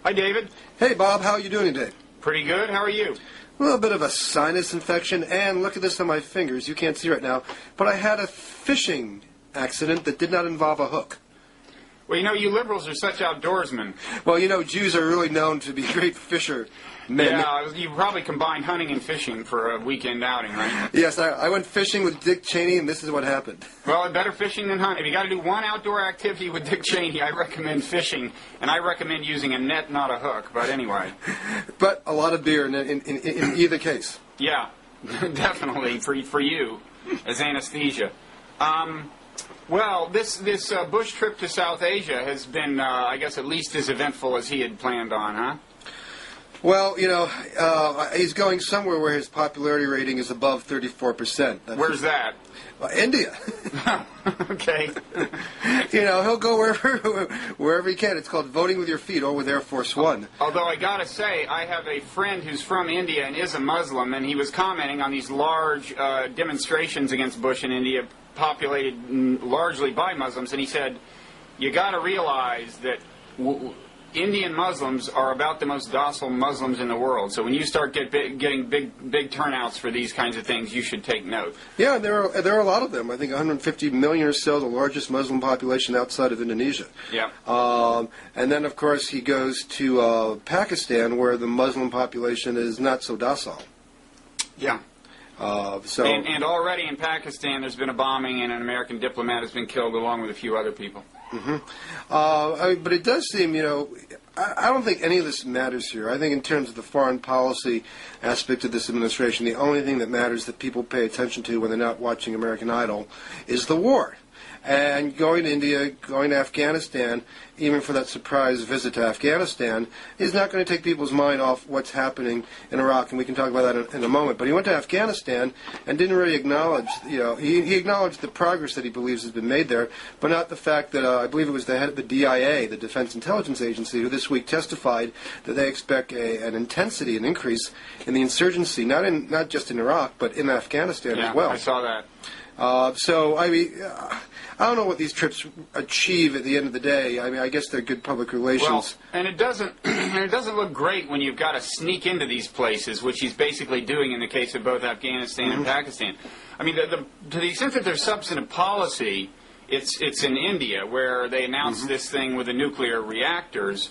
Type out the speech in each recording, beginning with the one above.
Hi, David. Hey, Bob. How are you doing today? Pretty good. How are you? A little bit of a sinus infection, and look at this on my fingers. You can't see right now, but I had a fishing accident that did not involve a hook. Well, you liberals are such outdoorsmen. Well, Jews are really known to be great fishermen. Yeah, you probably combined hunting and fishing for a weekend outing, right? Yes, I went fishing with Dick Cheney, and this is what happened. Well, better fishing than hunting. If you got to do one outdoor activity with Dick Cheney, I recommend fishing, and I recommend using a net, not a hook. But anyway. But a lot of beer in either case. Yeah, definitely for you as anesthesia. Well, this Bush trip to South Asia has been, I guess, at least as eventful as he had planned on, huh? Well, he's going somewhere where his popularity rating is above 34%. Where's that? India. Okay. He'll go wherever he can. It's called voting with your feet, or with Air Force One. Although I gotta say, I have a friend who's from India and is a Muslim, and he was commenting on these large demonstrations against Bush in India, populated largely by Muslims, and he said, you gotta realize that Indian Muslims are about the most docile Muslims in the world. So when you start getting big turnouts for these kinds of things, you should take note. Yeah, there are a lot of them. I think 150 million or so, the largest Muslim population outside of Indonesia. Yeah. And then, of course, he goes to Pakistan, where the Muslim population is not so docile. Yeah. And already in Pakistan, there's been a bombing, and an American diplomat has been killed, along with a few other people. Mm-hmm. But it does seem, I don't think any of this matters here. I think in terms of the foreign policy aspect of this administration, the only thing that matters that people pay attention to when they're not watching American Idol is the war. And going to India, going to Afghanistan, even for that surprise visit to Afghanistan, is not going to take people's mind off what's happening in Iraq, and we can talk about that in a moment. But he went to Afghanistan and didn't really acknowledge, he acknowledged the progress that he believes has been made there, but not the fact that, I believe it was the head of the DIA, the Defense Intelligence Agency, who this week testified that they expect an intensity, an increase in the insurgency, not just in Iraq, but in Afghanistan as well. I saw that. I don't know what these trips achieve at the end of the day. I mean, I guess they're good public relations. Well, and it doesn't look great when you've got to sneak into these places, which he's basically doing in the case of both Afghanistan and Pakistan. I mean, to the extent that there's substantive policy, it's in India, where they announced this thing with the nuclear reactors.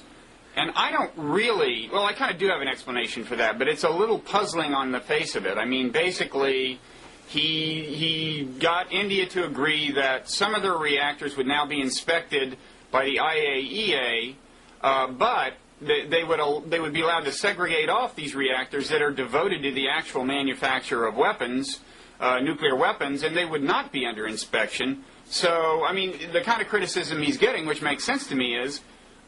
And I don't really, well, I kind of do have an explanation for that, but it's a little puzzling on the face of it. I mean, basically, he got India to agree that some of their reactors would now be inspected by the IAEA, but they would be allowed to segregate off these reactors that are devoted to the actual manufacture of weapons, nuclear weapons, and they would not be under inspection. So, I mean, the kind of criticism he's getting, which makes sense to me, is,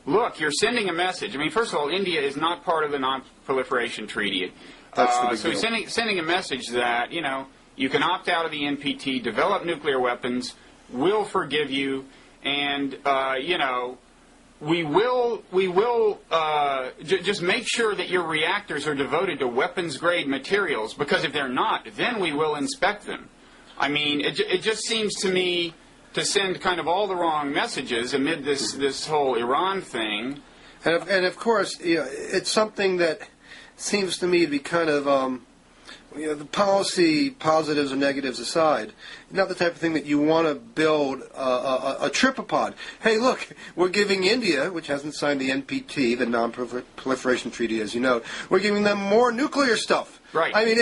look, you're sending a message. I mean, first of all, India is not part of the Non-Proliferation Treaty. That's the big so deal. he's sending a message that, you can opt out of the NPT, develop nuclear weapons, we'll forgive you, and, we will just make sure that your reactors are devoted to weapons-grade materials, because if they're not, then we will inspect them. I mean, it just seems to me to send kind of all the wrong messages amid this whole Iran thing. And of course, it's something that seems to me to be kind of... the policy positives or negatives aside, not the type of thing that you want to build a trip upon. Hey, look, we're giving India, which hasn't signed the NPT, the Non-Proliferation Treaty, as you know, we're giving them more nuclear stuff. Right. I mean,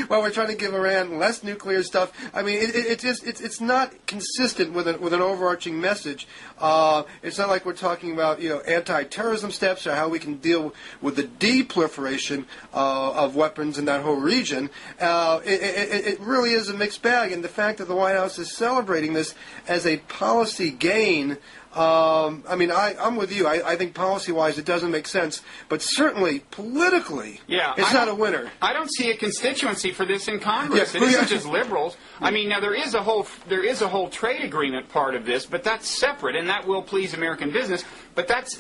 while we're trying to give Iran less nuclear stuff, I mean, it's not consistent with an overarching message. It's not like we're talking about anti-terrorism steps or how we can deal with the deproliferation of weapons in that whole region. It really is a mixed bag, and the fact that the White House is celebrating this as a policy gain. I'm with you. I think policy-wise it doesn't make sense, but certainly politically, it's not a winner. I don't see a constituency for this in Congress. It isn't just liberals. I mean, now there is a whole trade agreement part of this, but that's separate, and that will please American business. But that's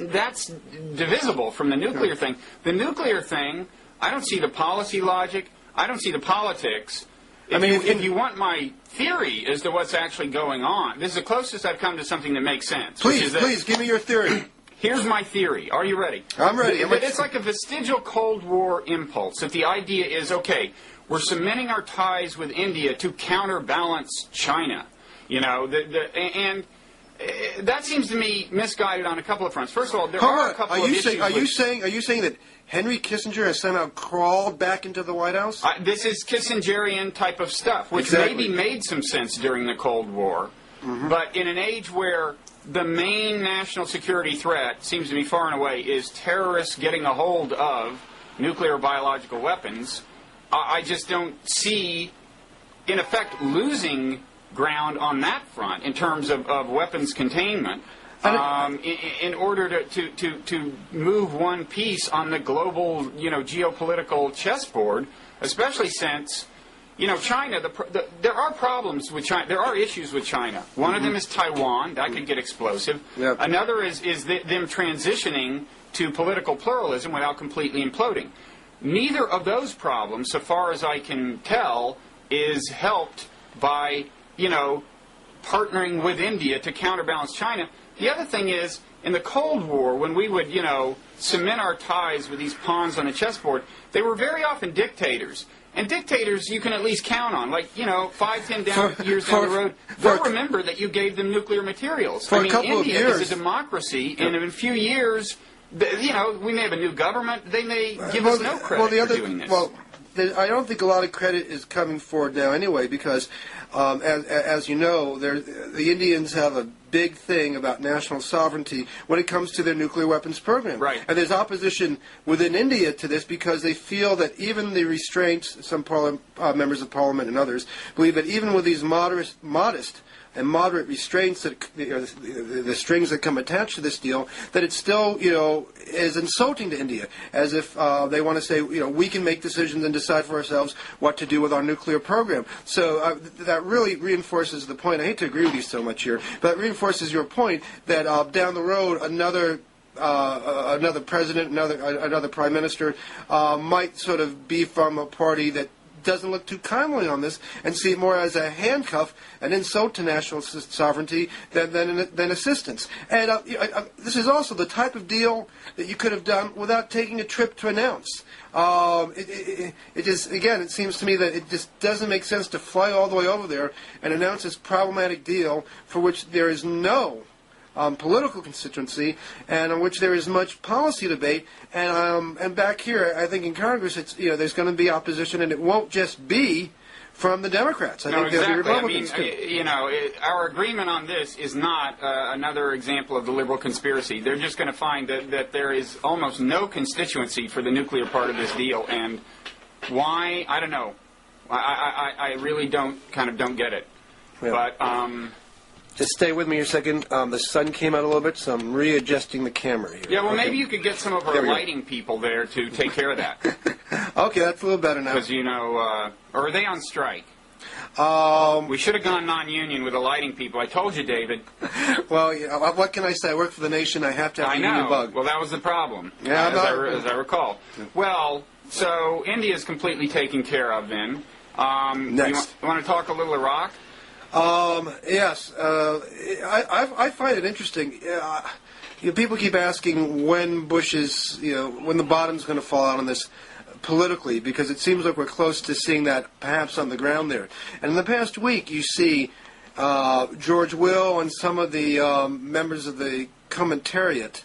divisible from the nuclear thing. The nuclear thing, I don't see the policy logic. I don't see the politics. If you want my theory as to what's actually going on, this is the closest I've come to something that makes sense. Please, give me your theory. Here's my theory. Are you ready? I'm ready. It's like a vestigial Cold War impulse. That the idea is, okay, we're cementing our ties with India to counterbalance China. And that seems to me misguided on a couple of fronts. First of all, there are a couple of issues. Are you saying that Henry Kissinger has somehow crawled back into the White House? This is Kissingerian type of stuff, which maybe made some sense during the Cold War. Mm-hmm. But in an age where the main national security threat, seems to me far and away, is terrorists getting a hold of nuclear or biological weapons, I just don't see, in effect, losing ground on that front in terms of weapons containment in order to move one piece on the global, geopolitical chessboard, especially since, China, there are problems with China. There are issues with China. One of them is Taiwan. That could get explosive. Yep. Another is them transitioning to political pluralism without completely imploding. Neither of those problems, so far as I can tell, is helped by, partnering with India to counterbalance China. The other thing is, in the Cold War, when we would, cement our ties with these pawns on the chessboard, they were very often dictators. And dictators you can at least count on. Like, 5-10 years down the road, they'll remember that you gave them nuclear materials. India is a democracy, and in a few years, we may have a new government. They may give us no credit for doing this. Well, I don't think a lot of credit is coming forward now anyway, because, as you know, the Indians have a big thing about national sovereignty when it comes to their nuclear weapons program. Right. And there's opposition within India to this because they feel that even the restraints, some members of parliament and others, believe that even with these modest and moderate restraints, that the strings that come attached to this deal, that it still, is insulting to India, as if they want to say, we can make decisions and decide for ourselves what to do with our nuclear program. So that really reinforces the point. I hate to agree with you so much here, but it reinforces your point that down the road, another president, another prime minister might sort of be from a party that doesn't look too kindly on this and see it more as a handcuff, an insult to national sovereignty than assistance. And this is also the type of deal that you could have done without taking a trip to announce. It just, again, it seems to me that it just doesn't make sense to fly all the way over there and announce this problematic deal for which there is no political constituency, and on which there is much policy debate. And back here, I think in Congress, it's there's going to be opposition, and it won't just be from the Democrats. I think exactly. There'll be Republicans too. Our agreement on this is not another example of the liberal conspiracy. They're just going to find that there is almost no constituency for the nuclear part of this deal, and why? I don't know. I really don't get it. Yeah. But. Just stay with me a second. The sun came out a little bit, so I'm readjusting the camera here. Yeah, well, maybe you could get some of our lighting people there to take care of that. Okay, that's a little better now. Because, or are they on strike? We should have gone non-union with the lighting people. I told you, David. Well, what can I say? I work for the nation. I have to have a union bug. Well, that was the problem, yeah, as I recall. Yeah. Well, so India's completely taken care of then. Next. You want to talk a little Iraq? Yes. I find it interesting. People keep asking when Bush's, when the bottom's going to fall out on this politically, because it seems like we're close to seeing that perhaps on the ground there. And in the past week, you see George Will and some of the members of the commentariat,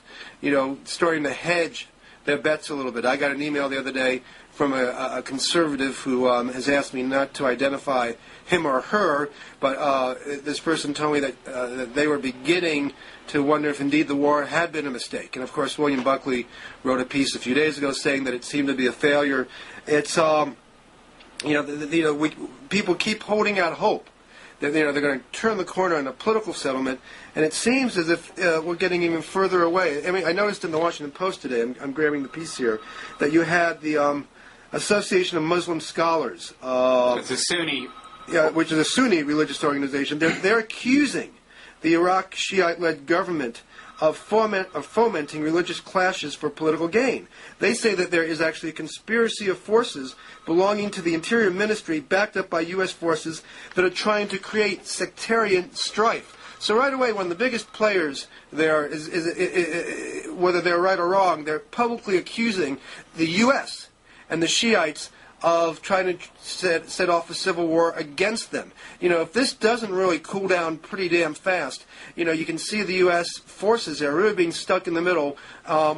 starting to hedge their bets a little bit. I got an email the other day from a conservative who has asked me not to identify him or her, but this person told me that they were beginning to wonder if indeed the war had been a mistake. And of course, William Buckley wrote a piece a few days ago saying that it seemed to be a failure. It's people keep holding out hope that they're going to turn the corner on a political settlement, and it seems as if we're getting even further away. I mean, I noticed in the Washington Post today, I'm grabbing the piece here, that you had the Association of Muslim Scholars. It's a Sunni. Yeah, which is a Sunni religious organization. They're accusing the Iraq Shiite-led government of fomenting religious clashes for political gain. They say that there is actually a conspiracy of forces belonging to the Interior Ministry backed up by U.S. forces that are trying to create sectarian strife. So right away, one of the biggest players there is whether they're right or wrong, they're publicly accusing the U.S. and the Shiites of trying to set off a civil war against them. If this doesn't really cool down pretty damn fast, you can see the U.S. forces there really being stuck in the middle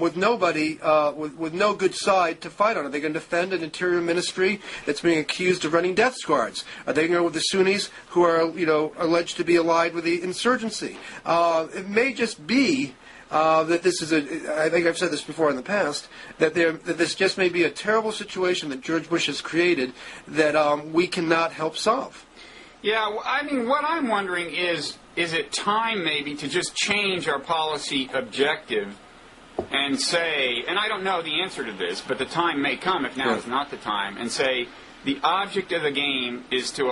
with nobody, with no good side to fight on. Are they going to defend an interior ministry that's being accused of running death squads? Are they going to go with the Sunnis who are, alleged to be allied with the insurgency? It may just be that this is I think I've said this before in the past, that this just may be a terrible situation that George Bush has created that we cannot help solve. Yeah, I mean, what I'm wondering is it time maybe to just change our policy objective and say, and I don't know the answer to this, but the time may come if now is not the time, and say the object of the game is to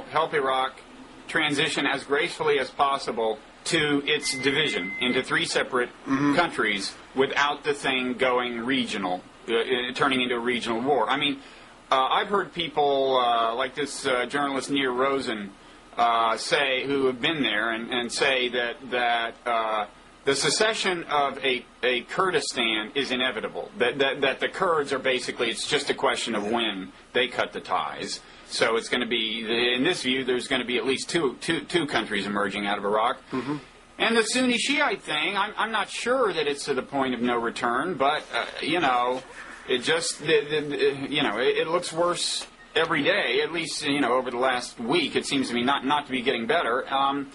help Iraq transition as gracefully as possible to its division into three separate countries without the thing going regional, turning into a regional war. I mean, I've heard people like this journalist Nir Rosen who have been there and say that the secession of a Kurdistan is inevitable. That the Kurds are basically, it's just a question of when they cut the ties. So it's going to be, in this view, there's going to be at least two countries emerging out of Iraq. And the Sunni Shiite thing, I'm not sure that it's to the point of no return, but it just it looks worse every day. At least over the last week, it seems to me not to be getting better. And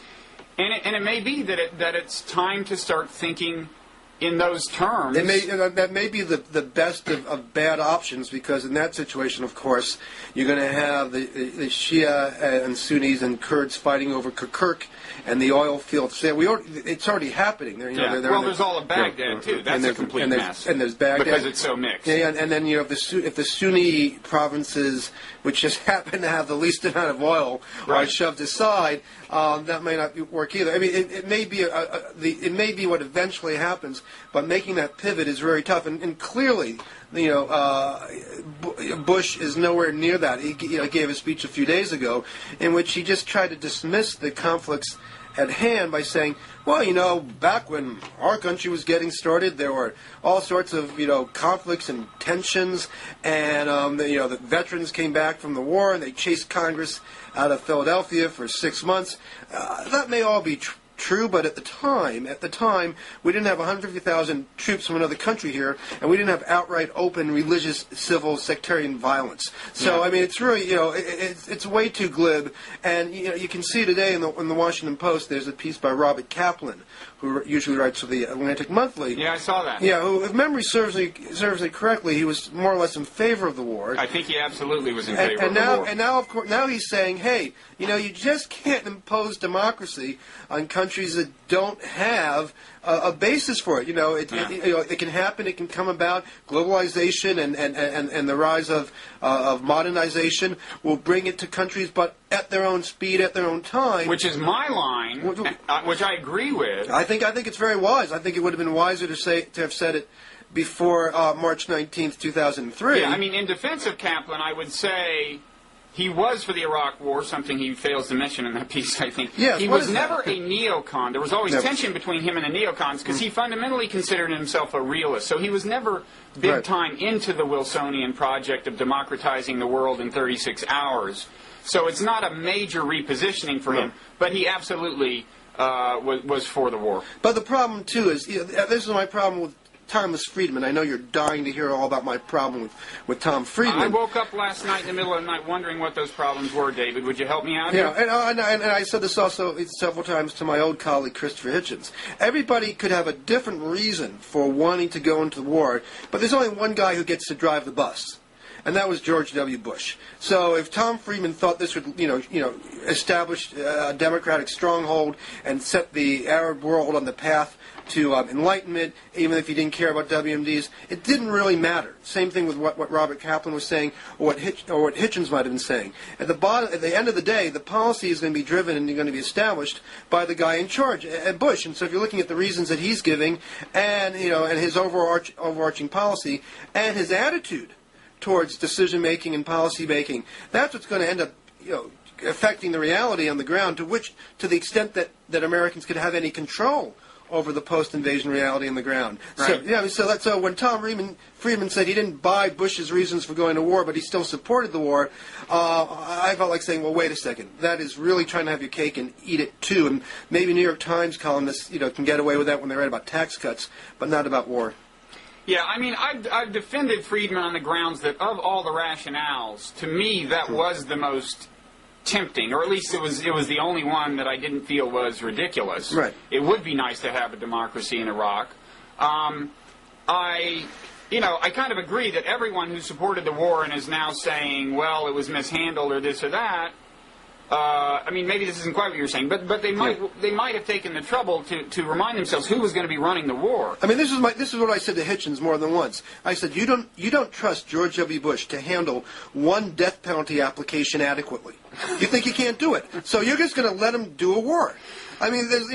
it may be that it's time to start thinking in those terms. That may be the best of bad options, because in that situation, of course, you're going to have the Shia and Sunnis and Kurds fighting over Kirkuk and the oil fields. It's already happening. There's all of Baghdad, too. That's a complete mess. And there's Baghdad. Because it's so mixed. Yeah, and then if the Sunni provinces, which just happen to have the least amount of oil, are shoved aside, that may not work either. I mean, it may be it may be what eventually happens, but making that pivot is very tough. And clearly, Bush is nowhere near that. He gave a speech a few days ago in which he just tried to dismiss the conflicts at hand by saying, well, back when our country was getting started, there were all sorts of, conflicts and tensions, and, the veterans came back from the war, and they chased Congress out of Philadelphia for 6 months. That may all be true, but at the time, we didn't have 150,000 troops from another country here, and we didn't have outright open religious, civil, sectarian violence. So, I mean, it's really, it's way too glib. And, you can see today in the Washington Post, there's a piece by Robert Kaplan, who usually writes for the Atlantic Monthly. Yeah, I saw that. Yeah, who, if memory serves me correctly, he was more or less in favor of the war. I think he absolutely was in favor of the war. And now, of course, now he's saying, hey, you just can't impose democracy on countries that don't have a basis for it. It can happen. It can come about. Globalization and the rise of modernization will bring it to countries, but at their own speed, at their own time. Which is my line, which I agree with. I think it's very wise. I think it would have been wiser to have said it before March 19th, 2003. Yeah, I mean, in defense of Kaplan, I would say he was for the Iraq War, something he fails to mention in that piece, I think. Yes, he was never a neocon. There was always tension between him and the neocons because he fundamentally considered himself a realist. So he was never big time into the Wilsonian project of democratizing the world in 36 hours. So it's not a major repositioning for him, but he absolutely was for the war. But the problem, too, is, this is my problem with Thomas Friedman. I know you're dying to hear all about my problem with Tom Friedman. I woke up last night in the middle of the night wondering what those problems were, David. Would you help me out here? Yeah, and I said this also several times to my old colleague Christopher Hitchens. Everybody could have a different reason for wanting to go into the war, but there's only one guy who gets to drive the bus. And that was George W. Bush. So if Tom Friedman thought this would, establish a democratic stronghold and set the Arab world on the path to enlightenment, even if he didn't care about WMDs, it didn't really matter. Same thing with what Robert Kaplan was saying, or what Hitchens might have been saying. At the end of the day, the policy is going to be driven and going to be established by the guy in charge, at Bush. And so if you're looking at the reasons that he's giving, and and his overarching policy, and his attitude towards decision making and policy making, that's what's going to end up affecting the reality on the ground, to the extent that Americans could have any control over the post-invasion reality on the ground. Right. So when Tom Friedman said he didn't buy Bush's reasons for going to war, but he still supported the war, I felt like saying, well, wait a second, that is really trying to have your cake and eat it too. And maybe New York Times columnists, can get away with that when they write about tax cuts, but not about war. Yeah, I mean, I've defended Friedman on the grounds that of all the rationales, to me, that was the most tempting, or at least it was the only one that I didn't feel was ridiculous. Right. It would be nice to have a democracy in Iraq. I kind of agree that everyone who supported the war and is now saying, well, it was mishandled or this or that. I mean, maybe this isn't quite what you're saying, but they might have taken the trouble to remind themselves who was going to be running the war. I mean, this is what I said to Hitchens more than once. I said, you don't trust George W. Bush to handle one death penalty application adequately. You think he can't do it, so you're just going to let him do a war. I mean, there's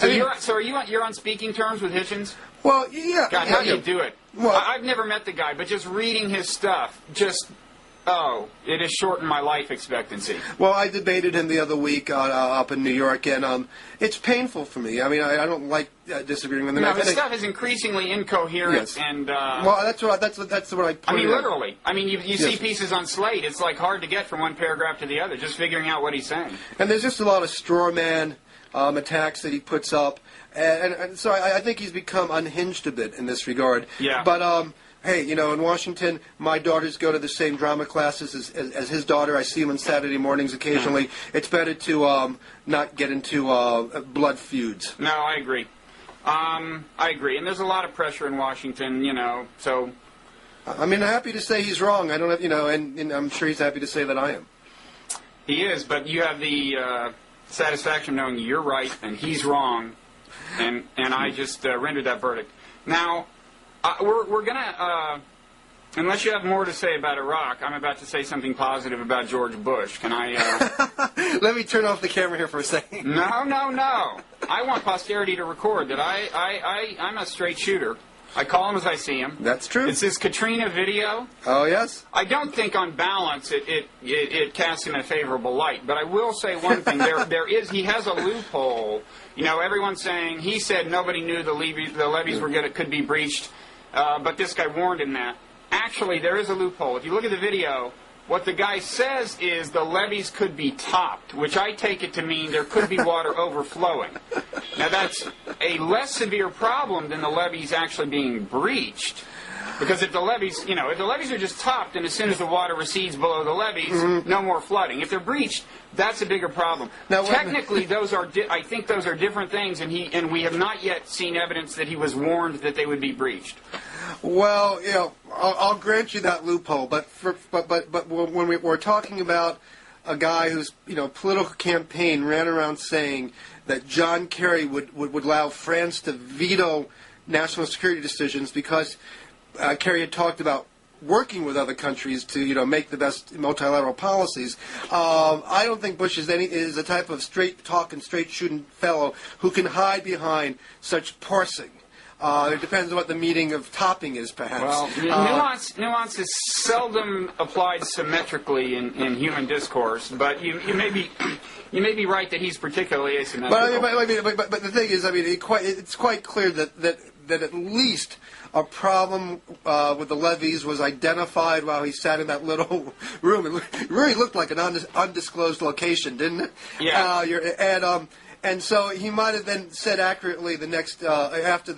You're on speaking terms with Hitchens? Well, yeah. God, how do you do it? Well, I've never met the guy, but just reading his stuff, it has shortened my life expectancy. Well, I debated him the other week up in New York, and it's painful for me. I mean, I don't like disagreeing with him. No, his stuff is increasingly incoherent, yes. And well, that's what I pointed I mean, out. literally. I mean, you see pieces on Slate. It's like hard to get from one paragraph to the other, just figuring out what he's saying. And there's just a lot of straw man attacks that he puts up, and so I think he's become unhinged a bit in this regard. Yeah. But hey, in Washington, my daughters go to the same drama classes as his daughter. I see him on Saturday mornings occasionally. It's better to not get into blood feuds. No, I agree. I agree. And there's a lot of pressure in Washington, so... I mean, I'm happy to say he's wrong. I don't have, and I'm sure he's happy to say that I am. He is, but you have the satisfaction of knowing you're right and he's wrong, and I just rendered that verdict. Now... we're going to, unless you have more to say about Iraq, I'm about to say something positive about George Bush. Can I... Let me turn off the camera here for a second. No. I want posterity to record that I'm a straight shooter. I call him as I see him. That's true. It's this Katrina video. Oh, yes? I don't think on balance it casts him in a favorable light, but I will say one thing. He has a loophole. Everyone's saying, he said nobody knew the levees could be breached. But this guy warned him that. Actually, there is a loophole. If you look at the video, what the guy says is the levees could be topped, which I take it to mean there could be water overflowing. Now, that's a less severe problem than the levees actually being breached. Because if the levees are just topped, and as soon as the water recedes below the levees, no more flooding. If they're breached, that's a bigger problem. Now, technically, I think those are different things, and we have not yet seen evidence that he was warned that they would be breached. Well, I'll grant you that loophole, but when we're talking about a guy whose political campaign ran around saying that John Kerry would allow France to veto national security decisions because Kerry had talked about working with other countries to make the best multilateral policies. I don't think Bush is the type of straight talking, straight shooting fellow who can hide behind such parsing. It depends on what the meaning of topping is, perhaps. Well, nuance is seldom applied symmetrically in human discourse, but you may be right that he's particularly asymmetrical. But the thing is, it's quite clear that at least a problem with the levees was identified while he sat in that little room. It really looked like an undisclosed location, didn't it? Yeah. And so he might have then said accurately the next after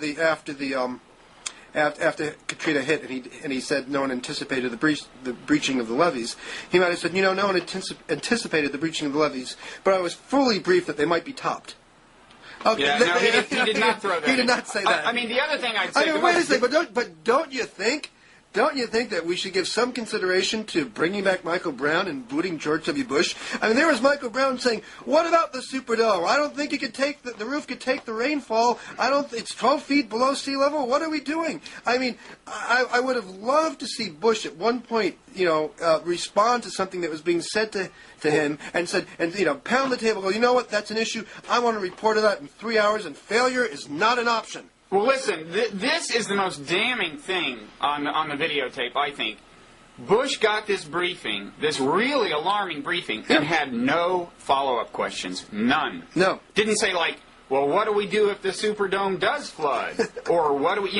Katrina hit, and he said no one anticipated the breaching of the levees. He might have said, no one anticipated the breaching of the levees, but I was fully briefed that they might be topped. Okay. Yeah, no, he did not throw that. He did not say that. I mean, the other thing I'd say... wait a second, but don't you think that we should give some consideration to bringing back Michael Brown and booting George W. Bush? I mean, there was Michael Brown saying, what about the Superdome? I don't think it could take the roof could take the rainfall. It's 12 feet below sea level. What are we doing? I mean, I would have loved to see Bush at one point, respond to something that was being said to him and said, pound the table, go, you know what, that's an issue. I want to report it out in 3 hours, and failure is not an option. Well, listen, this is the most damning thing on the videotape, I think. Bush got this briefing, this really alarming briefing, and had no follow-up questions. None. No. Didn't say, like, well, what do we do if the Superdome does flood? Or what do we,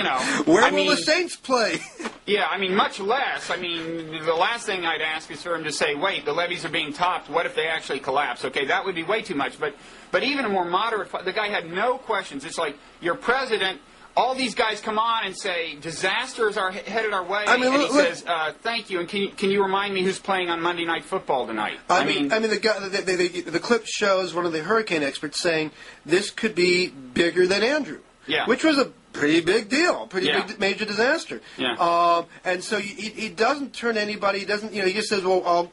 Where will the Saints play? Yeah, I mean, much less. I mean, the last thing I'd ask is for him to say, wait, the levees are being topped. What if they actually collapse? Okay, that would be way too much. But even a more moderate, the guy had no questions. It's like, you're president. All these guys come on and say, disasters are headed our way. And he says, thank you, and can you remind me who's playing on Monday Night Football tonight? The clip shows one of the hurricane experts saying this could be bigger than Andrew, which was a pretty big deal, big major disaster. Yeah. And so he doesn't turn anybody. He doesn't. He just says, well,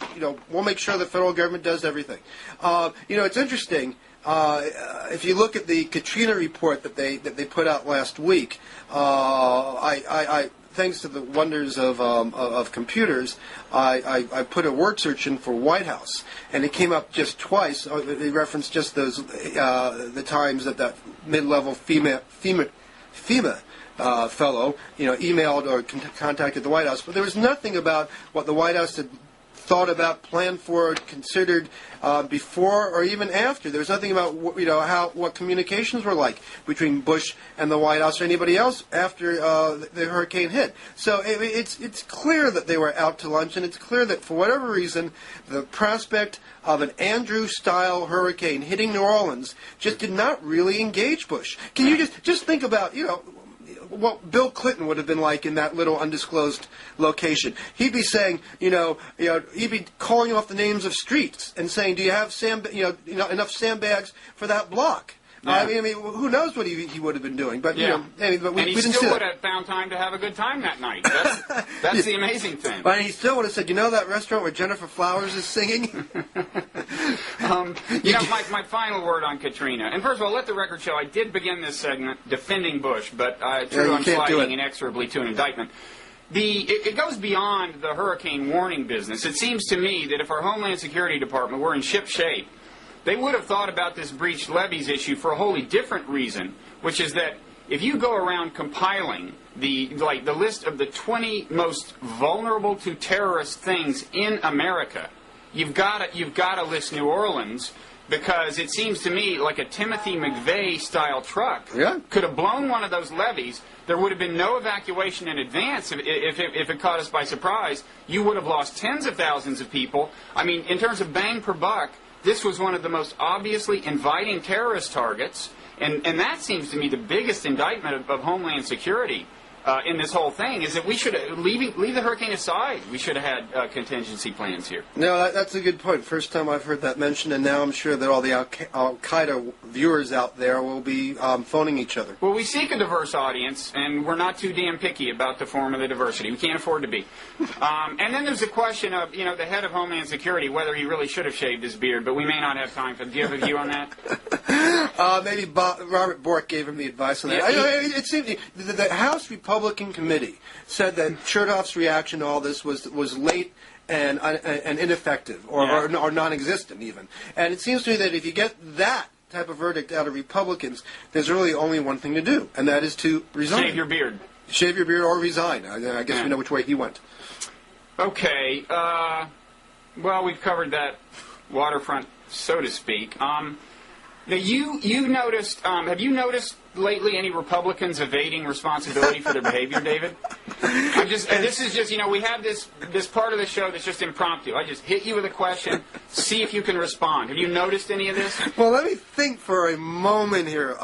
we'll make sure the federal government does everything. It's interesting. If you look at the Katrina report that they put out last week, I thanks to the wonders of computers, I put a word search in for White House, and it came up just twice. They referenced just those the times that mid-level FEMA fellow emailed or contacted the White House, but there was nothing about what the White House had thought about, planned for, considered before or even after. There was nothing about what communications were like between Bush and the White House or anybody else after the hurricane hit. So it's clear that they were out to lunch, and it's clear that for whatever reason, the prospect of an Andrew-style hurricane hitting New Orleans just did not really engage Bush. Can you just think about what Bill Clinton would have been like in that little undisclosed location? He'd be saying, he'd be calling off the names of streets and saying, "Do you have enough sandbags for that block?" Yeah. I mean, who knows what he would have been doing? But but we didn't see still would have found time to have a good time that night. That's the amazing thing. But he still would have said, that restaurant where Jennifer Flowers is singing? My final word on Katrina. And first of all, let the record show, I did begin this segment defending Bush, but I'm sliding inexorably to an indictment. It goes beyond the hurricane warning business. It seems to me that if our Homeland Security Department were in ship shape, they would have thought about this breached levees issue for a wholly different reason, which is that if you go around compiling the list of the 20 most vulnerable to terrorist things in America, you've got to list New Orleans, because it seems to me like a Timothy McVeigh style truck could have blown one of those levees. There would have been no evacuation in advance if it caught us by surprise. You would have lost tens of thousands of people. I mean, in terms of bang per buck, this was one of the most obviously inviting terrorist targets, and that seems to me the biggest indictment of Homeland Security in this whole thing, is that we should leave the hurricane aside. We should have had contingency plans here. No, that's a good point. First time I've heard that mentioned, and now I'm sure that all the Al-Qaeda viewers out there will be phoning each other. Well, we seek a diverse audience, and we're not too damn picky about the form of the diversity. We can't afford to be. And then there's the question of, the head of Homeland Security, whether he really should have shaved his beard, but we may not have time for. Do you have a view on that? Maybe Robert Bork gave him the advice on that. It seemed the House Republican Committee said that Chertoff's reaction to all this was late and ineffective, or non-existent even. And it seems to me that if you get that type of verdict out of Republicans, there's really only one thing to do, and that is to resign. Shave your beard. Shave your beard or resign. I guess we know which way he went. Okay. Well, we've covered that waterfront, so to speak. Now, you noticed? Have you noticed lately any Republicans evading responsibility for their behavior, David? This is just, we have this part of the show that's just impromptu. I just hit you with a question, see if you can respond. Have you noticed any of this? Well, let me think for a moment here.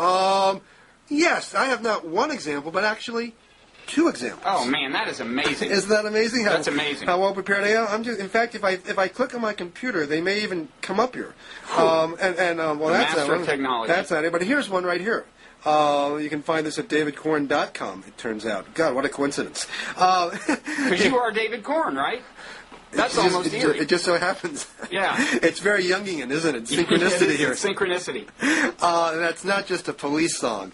Yes, I have not one example, but actually 2 examples. Oh man, that is amazing. Isn't that amazing? That's amazing. How well prepared I am. In fact, if I click on my computer, they may even come up here. Well, that's master of technology. That's not it. But here's one right here. You can find this at davidcorn.com. It turns out. God, what a coincidence. Because you are David Corn, right? That's almost eerie. It just so happens. Yeah. It's very Jungian, isn't it? Synchronicity here. Synchronicity. That's not just a police song.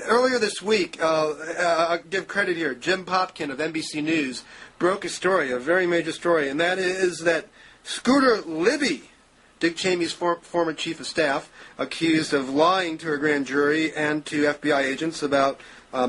Earlier this week, I'll give credit here, Jim Popkin of NBC News broke a story, a very major story, and that is that Scooter Libby, Dick Cheney's former chief of staff, accused of lying to a grand jury and to FBI agents about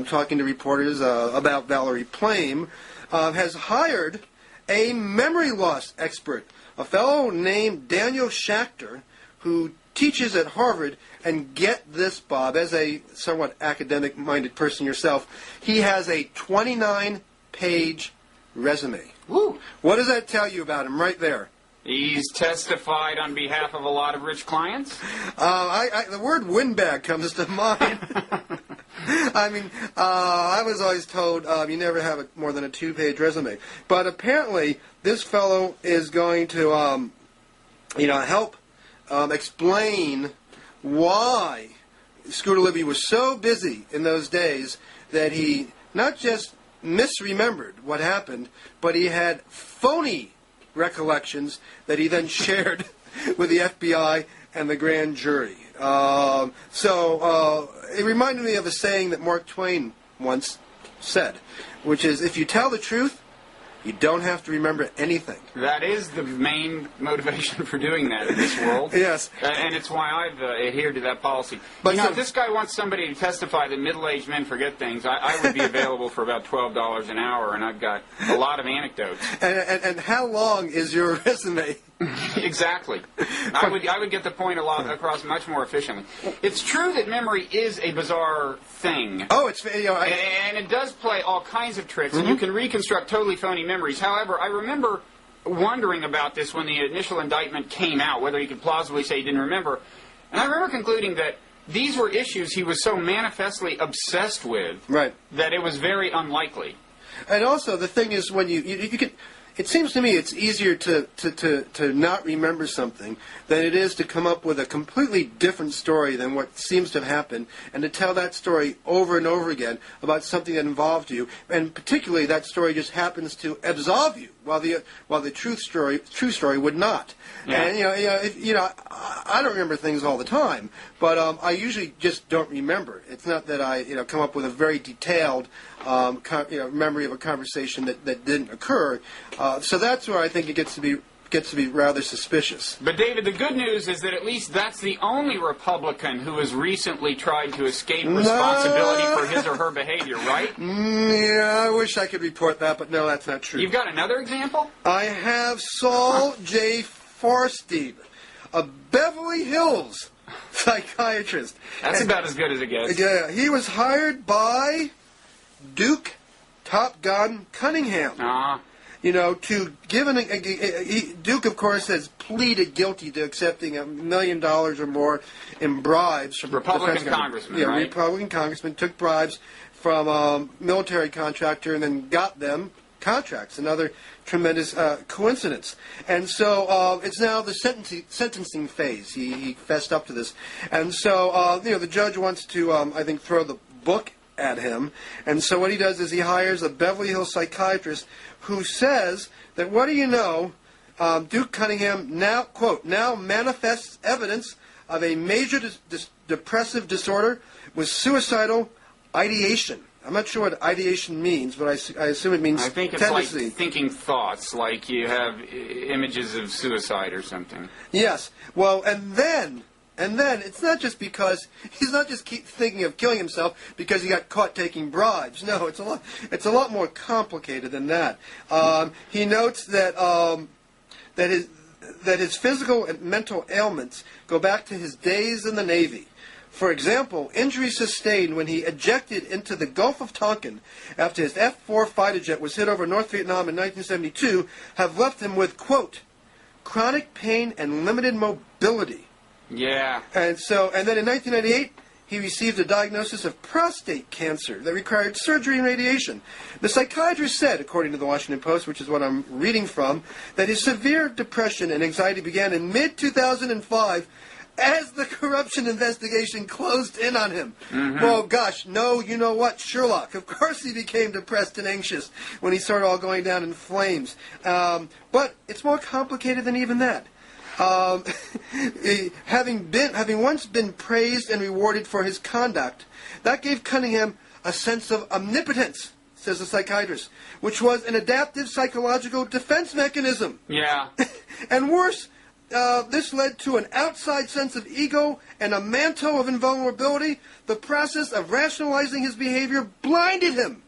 talking to reporters about Valerie Plame, has hired a memory loss expert, a fellow named Daniel Schachter, who teaches at Harvard. And get this, Bob, as a somewhat academic-minded person yourself, he has a 29-page resume. Woo. What does that tell you about him right there? He's testified on behalf of a lot of rich clients? The word windbag comes to mind. I mean, I was always told you never have more than a 2-page resume. But apparently, this fellow is going to, help explain why Scooter Libby was so busy in those days that he not just misremembered what happened, but he had phony recollections that he then shared with the FBI and the grand jury. So it reminded me of a saying that Mark Twain once said, which is, if you tell the truth, you don't have to remember anything. That is the main motivation for doing that in this world. Yes. And it's why I've adhered to that policy. But if this guy wants somebody to testify that middle-aged men forget things, I would be available for about $12 an hour, and I've got a lot of anecdotes. And how long is your resume? Exactly. I would get the point across much more efficiently. It's true that memory is a bizarre thing. Oh, it's and it does play all kinds of tricks, and you can reconstruct totally phony memories. However, I remember wondering about this when the initial indictment came out, whether he could plausibly say he didn't remember. And I remember concluding that these were issues he was so manifestly obsessed with that it was very unlikely. And also, the thing is, when you can... It seems to me it's easier to not remember something than it is to come up with a completely different story than what seems to have happened, and to tell that story over and over again about something that involved you, and particularly that story just happens to absolve you, while the true story would not. Yeah. And I don't remember things all the time, but I usually just don't remember. It's not that I come up with a very detailed memory of a conversation that didn't occur. So that's where I think it gets to be rather suspicious. But David, the good news is that at least that's the only Republican who has recently tried to escape responsibility for his or her behavior, right? Yeah, I wish I could report that, but no, that's not true. You've got another example? I have Saul J. Farstein, a Beverly Hills psychiatrist. That's about as good as it gets. Yeah, he was hired by Duke Top Gun Cunningham. To give Duke, of course, has pleaded guilty to accepting $1 million or more in bribes from Republican congressmen. Yeah, Republican congressmen took bribes from a military contractor and then got them contracts. Another tremendous coincidence. And so it's now the sentencing phase. He fessed up to this, and so the judge wants to, I think, throw the book at him. And so what he does is he hires a Beverly Hills psychiatrist who says that, what do you know, Duke Cunningham now, quote, now manifests evidence of a major depressive disorder with suicidal ideation. I'm not sure what ideation means, but I assume it means tendency. I think it's tendency. Like thinking thoughts, like you have images of suicide or something. Yes. Well, and then it's not just because he's not just keep thinking of killing himself because he got caught taking bribes. No, it's a lot more complicated than that. He notes that his physical and mental ailments go back to his days in the Navy. For example, injuries sustained when he ejected into the Gulf of Tonkin after his F-4 fighter jet was hit over North Vietnam in 1972 have left him with, quote, chronic pain and limited mobility. Yeah. And then in 1998, he received a diagnosis of prostate cancer that required surgery and radiation. The psychiatrist said, according to the Washington Post, which is what I'm reading from, that his severe depression and anxiety began in mid-2005 as the corruption investigation closed in on him. Mm-hmm. Well, gosh, no, you know what, Sherlock. Of course he became depressed and anxious when he saw it all going down in flames. But it's more complicated than even that. Having once been praised and rewarded for his conduct, that gave Cunningham a sense of omnipotence, says the psychiatrist, which was an adaptive psychological defense mechanism. Yeah. And worse, this led to an outside sense of ego and a mantle of invulnerability. The process of rationalizing his behavior blinded him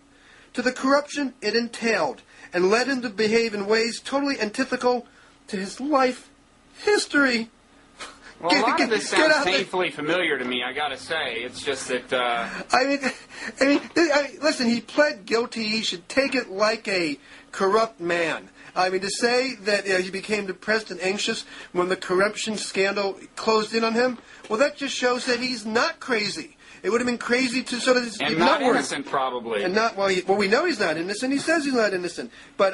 to the corruption it entailed. and led him to behave in ways totally antithetical to his life history. Well, a lot of this sounds painfully familiar to me, I gotta say. It's just that, listen, he pled guilty. He should take it like a corrupt man. I mean, to say that he became depressed and anxious when the corruption scandal closed in on him, well, that just shows that he's not crazy. It would have been crazy to sort of... And not innocent, probably. And not, well, we know he's not innocent. He says he's not innocent. But,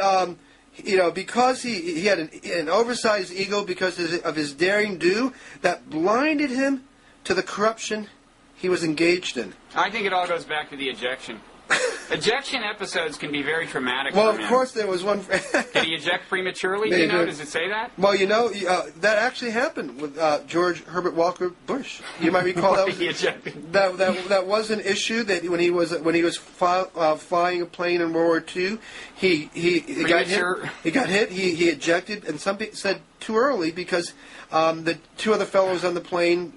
because he had an oversized ego because of his daring do, that blinded him to the corruption he was engaged in. I think it all goes back to the ejection. Ejection episodes can be very traumatic Well, for him. of course there was one... Did he eject prematurely? Do you know? Does it say that? Well, that actually happened with George Herbert Walker Bush. You might recall that was an issue that when he was flying a plane in World War II, he got hit. He ejected, and some people said too early because the two other fellows on the plane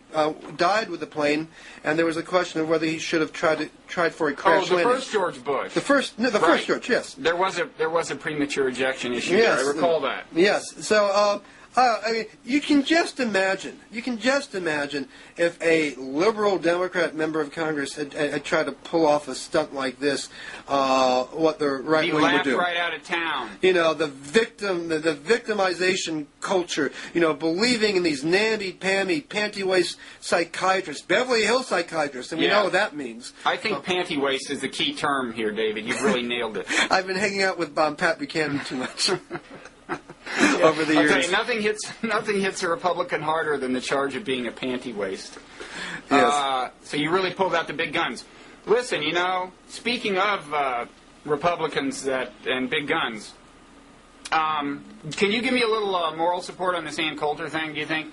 died with the plane, and there was a question of whether he should have tried for a crash landing. First George Bush. The first George, yes. There was a premature ejection issue. Yes, there. I recall that. Yes. So, you can just imagine if a liberal Democrat member of Congress had tried to pull off a stunt like this, what the right wing would do. He laughed right out of town. The victimization culture, believing in these namby-pamby, panty-waist psychiatrists, Beverly Hills psychiatrists, and we know what that means. I think panty-waist is the key term here, David. You've really nailed it. I've been hanging out with Pat Buchanan too much. Over the years. Okay, nothing hits a Republican harder than the charge of being a panty waist. Yes. So you really pulled out the big guns. Listen, speaking of Republicans and big guns, can you give me a little moral support on this Ann Coulter thing, do you think?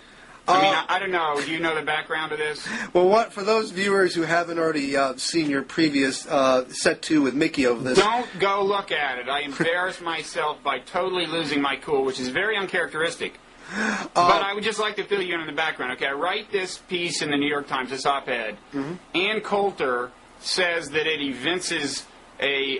I don't know. Do you know the background of this? Well, for those viewers who haven't already seen your previous set 2 with Mickey over this... Don't go look at it. I embarrassed myself by totally losing my cool, which is very uncharacteristic. But I would just like to fill you in on the background. Okay, I write this piece in the New York Times, this op-ed. Mm-hmm. Ann Coulter says that it evinces a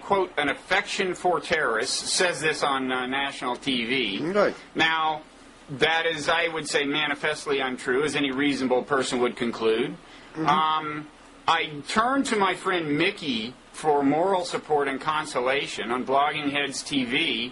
quote, an affection for terrorists, says this on national TV. Right. Now... that is, I would say, manifestly untrue, as any reasonable person would conclude. Mm-hmm. I turned to my friend Mickey for moral support and consolation on Blogging Heads TV.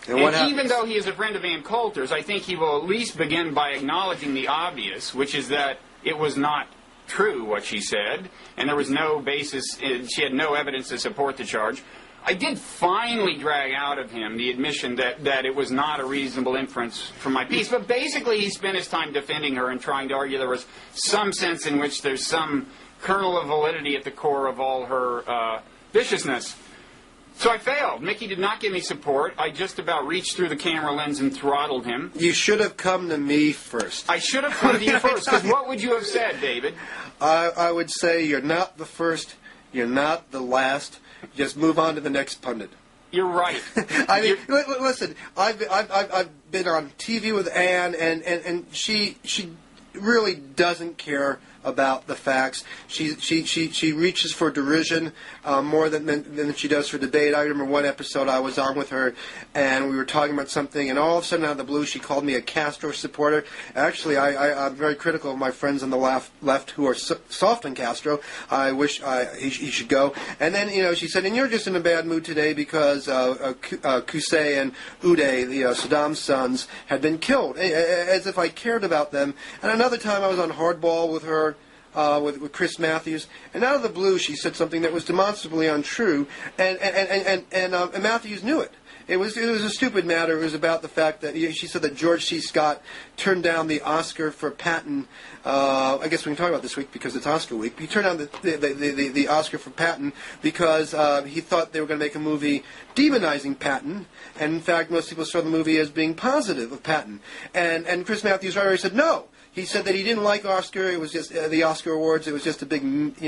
And even though he is a friend of Ann Coulter's, I think he will at least begin by acknowledging the obvious, which is that it was not true what she said, and there was no basis, she had no evidence to support the charge. I did finally drag out of him the admission that it was not a reasonable inference from my piece, but basically he spent his time defending her and trying to argue there was some sense in which there's some kernel of validity at the core of all her viciousness. So I failed. Mickey did not give me support. I just about reached through the camera lens and throttled him. You should have come to me first. I should have come to you first, because what would you have said, David? I would say you're not the first, you're not the last. Just move on to the next pundit. You're right. I mean, listen. I've been on TV with Ann, and she really doesn't care about the facts. She reaches for derision more than she does for debate. I remember one episode I was on with her, and we were talking about something, and all of a sudden out of the blue she called me a Castro supporter. Actually, I'm very critical of my friends on the left who are soft on Castro. I wish he should go. And then she said, and you're just in a bad mood today because Qusay and Uday, Saddam's sons, had been killed, as if I cared about them. And another time I was on Hardball with her. With Chris Matthews, and out of the blue she said something that was demonstrably untrue, and Matthews knew it. It was a stupid matter. It was about the fact that she said that George C. Scott turned down the Oscar for Patton. I guess we can talk about this week because it's Oscar week. He turned down the Oscar for Patton because he thought they were going to make a movie demonizing Patton, and in fact most people saw the movie as being positive of Patton. And Chris Matthews right away said no. He said that he didn't like Oscar. It was just the Oscar Awards. It was just a big, meat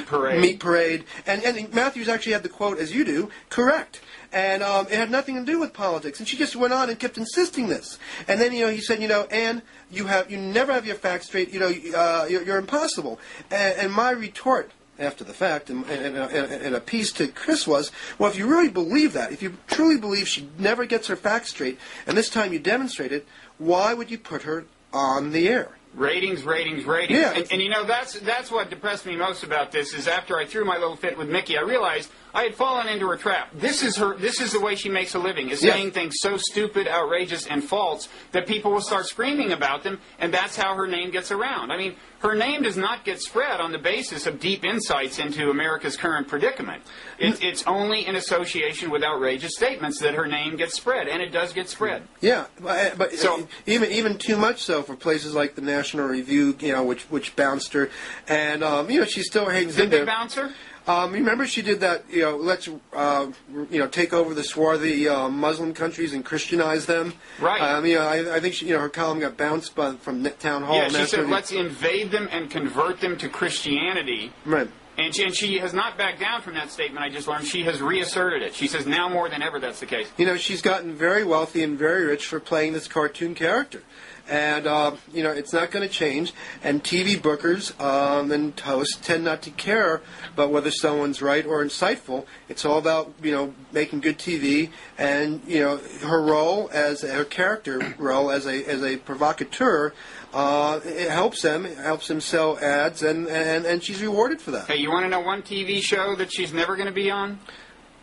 parade. Meat parade. And Matthews actually had the quote, as you do, correct. And it had nothing to do with politics. And she just went on and kept insisting this. And then he said, Ann, you never have your facts straight. You're impossible. And my retort after the fact, and a piece to Chris was, well, if you really believe that, if you truly believe she never gets her facts straight, and this time you demonstrate it, why would you put her on the air? Ratings. Yeah. And you know, that's what depressed me most about this, is after I threw my little fit with Mickey, I realized I had fallen into her trap. This is the way she makes a living, is saying things so stupid, outrageous, and false that people will start screaming about them, and that's how her name gets around. I mean, her name does not get spread on the basis of deep insights into America's current predicament. It's only in association with outrageous statements that her name gets spread, and it does get spread. Yeah, but So- even too much so for places like the National Review, you know, which bounced her, and you know, she still hangs in Did there. they bounce her? Remember she did that, you know, let's, you know, take over the swarthy Muslim countries and Christianize them. Right. You know, I think she, you know, her column got bounced from Town Hall. Yeah, she said, let's invade them and convert them to Christianity. Right. And she has not backed down from that statement, I just learned. She has reasserted it. She says now more than ever that's the case. You know, she's gotten very wealthy and very rich for playing this cartoon character. And, you know, it's not going to change. And TV bookers and hosts tend not to care about whether someone's right or insightful. It's all about, you know, making good TV. And, you know, her character role as a provocateur, it helps them sell ads, and she's rewarded for that. Hey, you want to know one TV show that she's never going to be on?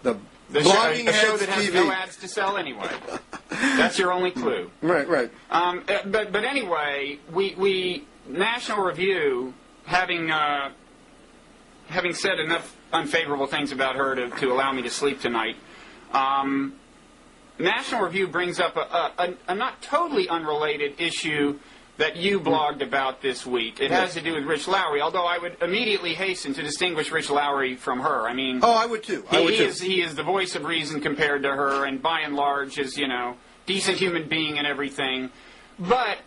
The A Blogging show Heads that has TV. no ads to sell anyway. That's your only clue. Right. But anyway, we National Review, having said enough unfavorable things about her to allow me to sleep tonight, National Review brings up a not totally unrelated issue that you blogged about this week. It has to do with Rich Lowry, although I would immediately hasten to distinguish Rich Lowry from her. I mean, I would too. He is the voice of reason compared to her, and by and large is, you know, decent human being and everything. But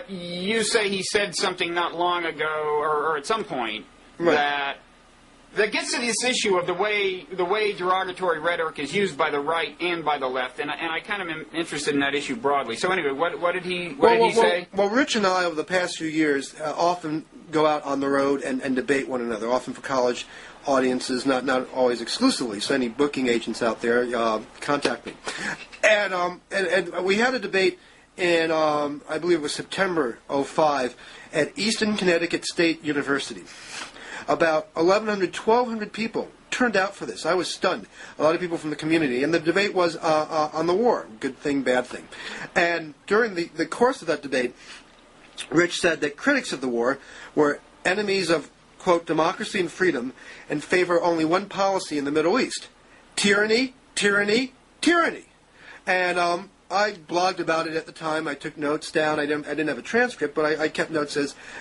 you say he said something not long ago, or at some point, right, that gets to this issue of the way derogatory rhetoric is used by the right and by the left, and I kind of am interested in that issue broadly. So anyway, what did he say? Well, Rich and I over the past few years often go out on the road and debate one another, often for college audiences, not always exclusively. So any booking agents out there, contact me. And we had a debate in I believe it was September '05 at Eastern Connecticut State University. About 1,100, 1,200 people turned out for this. I was stunned. A lot of people from the community. And the debate was on the war. Good thing, bad thing. And during the course of that debate, Rich said that critics of the war were enemies of, quote, democracy and freedom, and favor only one policy in the Middle East. Tyranny, tyranny, tyranny. And I blogged about it at the time. I took notes down. I didn't have a transcript, but I kept notes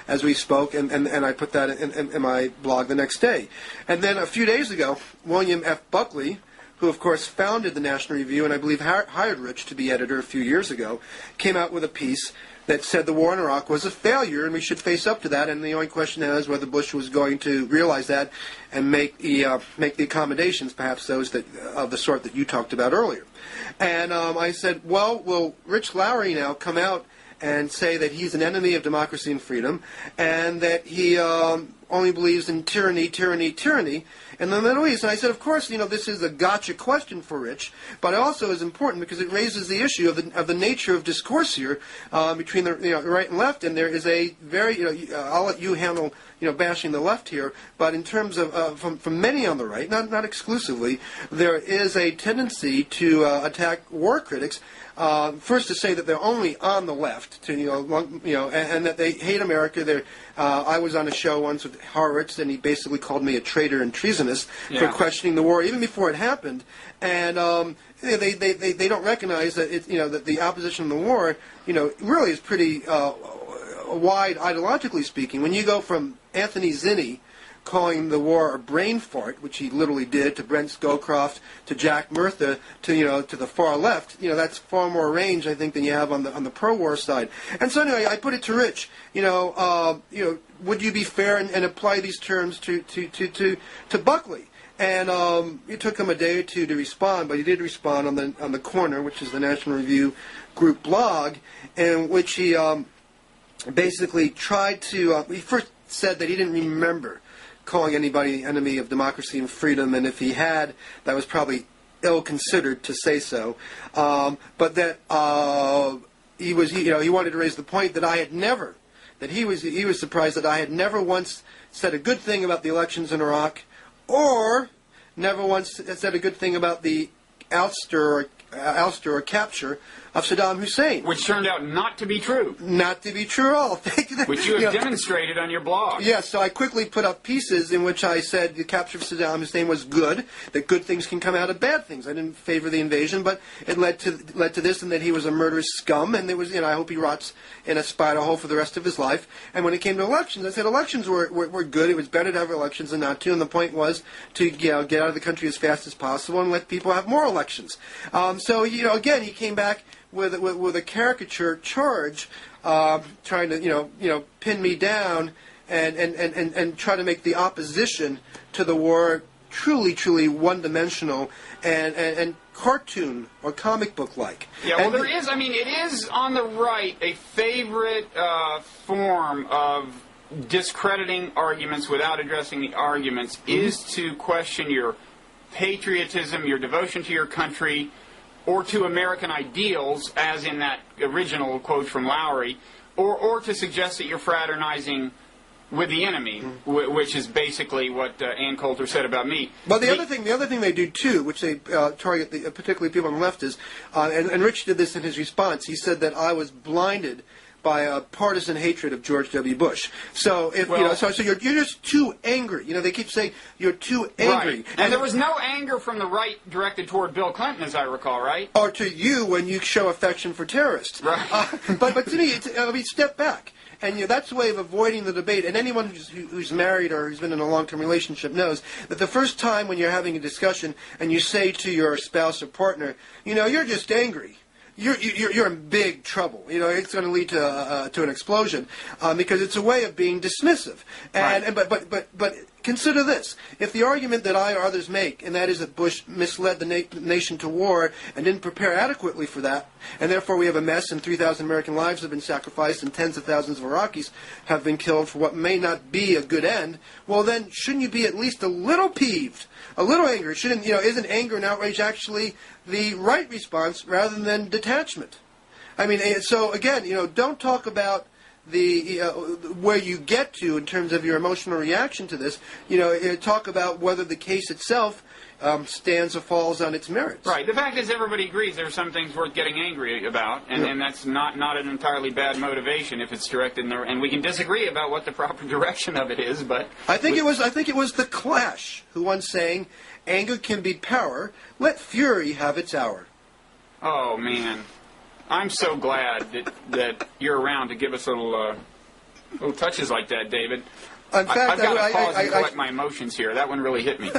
as we spoke, and I put that in my blog the next day. And then a few days ago, William F. Buckley, who of course founded the National Review and I believe hired Rich to be editor a few years ago, came out with a piece that said the war in Iraq was a failure and we should face up to that. And the only question now is whether Bush was going to realize that and make the accommodations, perhaps those of the sort that you talked about earlier. And I said, well, will Rich Lowry now come out and say that he's an enemy of democracy and freedom and that he only believes in tyranny, tyranny, tyranny in the Middle East? And I said, of course, you know, this is a gotcha question for Rich, but it also is important because it raises the issue of the nature of discourse here between the right and left. And there is a very, I'll let you handle, bashing the left here, but in terms of from many on the right, not exclusively, there is a tendency to attack war critics. First, to say that they're only on the left, and that they hate America. I was on a show once with Horowitz, and he basically called me a traitor and treasonous for questioning the war even before it happened. And they don't recognize that that the opposition in the war really is pretty wide ideologically speaking. When you go from Anthony Zinni calling the war a brain fart, which he literally did, to Brent Scowcroft, to Jack Murtha, to the far left, that's far more range, I think, than you have on the pro-war side. And so anyway, I put it to Rich, would you be fair and apply these terms to Buckley? And it took him a day or two to respond, but he did respond on the Corner, which is the National Review group blog, in which he basically tried to. He first said that he didn't remember calling anybody the enemy of democracy and freedom, and if he had, that was probably ill-considered to say so. But that he wanted to raise the point that I had never, that he was surprised that I had never once said a good thing about the elections in Iraq, or never once said a good thing about the ouster or capture of Saddam Hussein. Which turned out not to be true. Not to be true at all. Which you have demonstrated on your blog. Yes, so I quickly put up pieces in which I said the capture of Saddam Hussein was good, that good things can come out of bad things. I didn't favor the invasion, but it led to this, and that he was a murderous scum, and there was, I hope he rots in a spider hole for the rest of his life. And when it came to elections, I said elections were good. It was better to have elections than not to, and the point was to get out of the country as fast as possible and let people have more elections. So again, he came back with a caricature charge, trying to pin me down and try to make the opposition to the war truly one-dimensional and cartoon or comic book like. Yeah, well, there is. I mean, it is on the right a favorite form of discrediting arguments without addressing the arguments is to question your patriotism, your devotion to your country, or to American ideals, as in that original quote from Lowry, or to suggest that you're fraternizing with the enemy, which is basically what Ann Coulter said about me. But the other thing they do too, which they target particularly people on the left, is, and Rich did this in his response. He said that I was blinded by a partisan hatred of George W. Bush. So so you're just too angry. They keep saying you're too angry. Right. And there was no anger from the right directed toward Bill Clinton, as I recall, right? Or to you when you show affection for terrorists. Right. But to me, step back. And that's a way of avoiding the debate. And anyone who's married or who's been in a long-term relationship knows that the first time when you're having a discussion and you say to your spouse or partner, you're just angry, you're in big trouble. It's going to lead to an explosion because it's a way of being dismissive. And but consider this: if the argument that I or others make, and that is that Bush misled the nation to war and didn't prepare adequately for that, and therefore we have a mess, and 3,000 American lives have been sacrificed, and tens of thousands of Iraqis have been killed for what may not be a good end, well then, shouldn't you be at least a little peeved, a little angry? Shouldn't isn't anger and outrage actually the right response rather than detachment? I mean, so again, don't talk about the where you get to in terms of your emotional reaction to this. Talk about whether the case itself stands or falls on its merits. Right. The fact is, everybody agrees there are some things worth getting angry about, and that's not an entirely bad motivation if it's directed in there. And we can disagree about what the proper direction of it is, but I think it was the Clash who once saying, "Anger can be power. Let fury have its hour." Oh man. I'm so glad that you're around to give us little touches like that, David. In fact, I've got to pause and collect my emotions here. That one really hit me.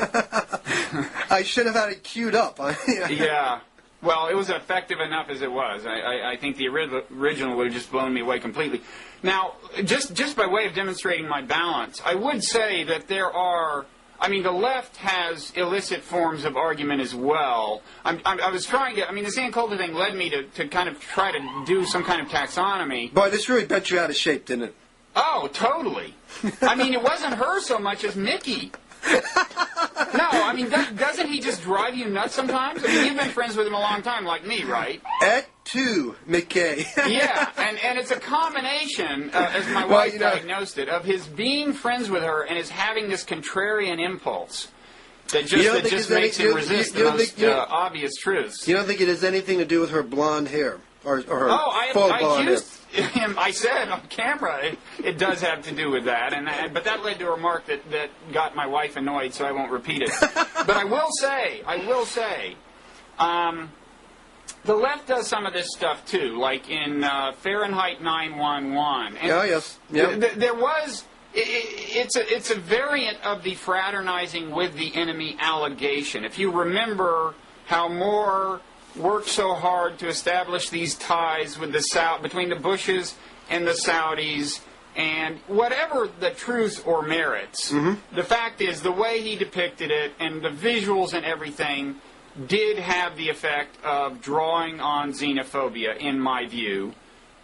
I should have had it queued up. Yeah. Well, it was effective enough as it was. I think the original would have just blown me away completely. Now, just by way of demonstrating my balance, I would say that there are... the left has illicit forms of argument as well. I was trying to... the Ann Coulter thing led me to kind of try to do some kind of taxonomy. Boy, this really bent you out of shape, didn't it? Oh, totally. It wasn't her so much as Mickey. No, doesn't he just drive you nuts sometimes? You've been friends with him a long time, like me, right? Et tu, Mickey. Yeah, and it's a combination, as my wife diagnosed it, of his being friends with her and his having this contrarian impulse that just makes him resist the most obvious truths. You don't think it has anything to do with her blonde hair? Or her full blonde hair? I said on camera it does have to do with that, but that led to a remark that got my wife annoyed, so I won't repeat it. But I will say, the left does some of this stuff too, like in Fahrenheit 9/11. Yes. There was. It's a variant of the fraternizing with the enemy allegation. If you remember how Moore worked so hard to establish these ties with the South, between the Bushes and the Saudis, and whatever the truth or merits, the fact is the way he depicted it and the visuals and everything did have the effect of drawing on xenophobia, in my view,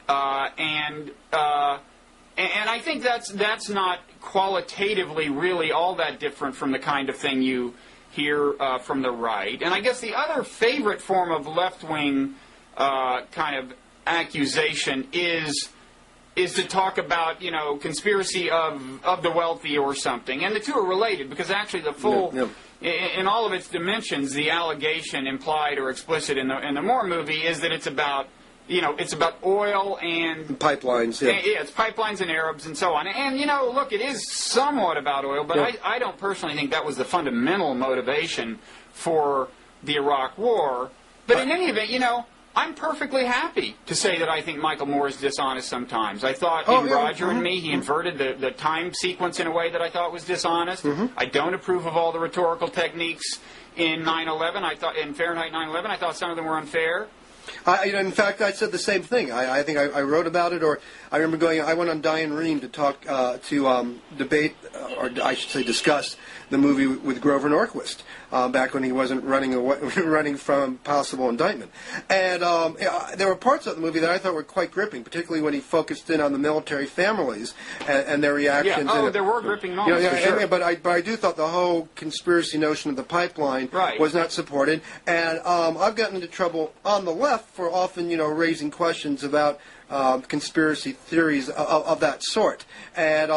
and I think that's not qualitatively really all that different from the kind of thing you hear from the right. And I guess the other favorite form of left-wing kind of accusation is to talk about, conspiracy of the wealthy or something. And the two are related because actually the full, in all of its dimensions, the allegation implied or explicit in the Moore movie is that it's about, it's about oil and pipelines. Yeah, it's pipelines and Arabs and so on. And, look, it is somewhat about oil, but I don't personally think that was the fundamental motivation for the Iraq War. But in any event, I'm perfectly happy to say that I think Michael Moore is dishonest sometimes. I thought in Roger and Me, he inverted the time sequence in a way that I thought was dishonest. I don't approve of all the rhetorical techniques in 9/11. I thought in Fahrenheit 9/11, I thought some of them were unfair. In fact, I said the same thing. I think I wrote about it, or I remember I went on Diane Rehm to talk, debate, or I should say discuss the movie with Grover Norquist back when he wasn't running from possible indictment. And there were parts of the movie that I thought were quite gripping, particularly when he focused in on the military families and their reactions. Yeah, there were gripping moments, for sure. But I do thought the whole conspiracy notion of the pipeline was not supported. And I've gotten into trouble on the left for often, raising questions about conspiracy theories of that sort. And,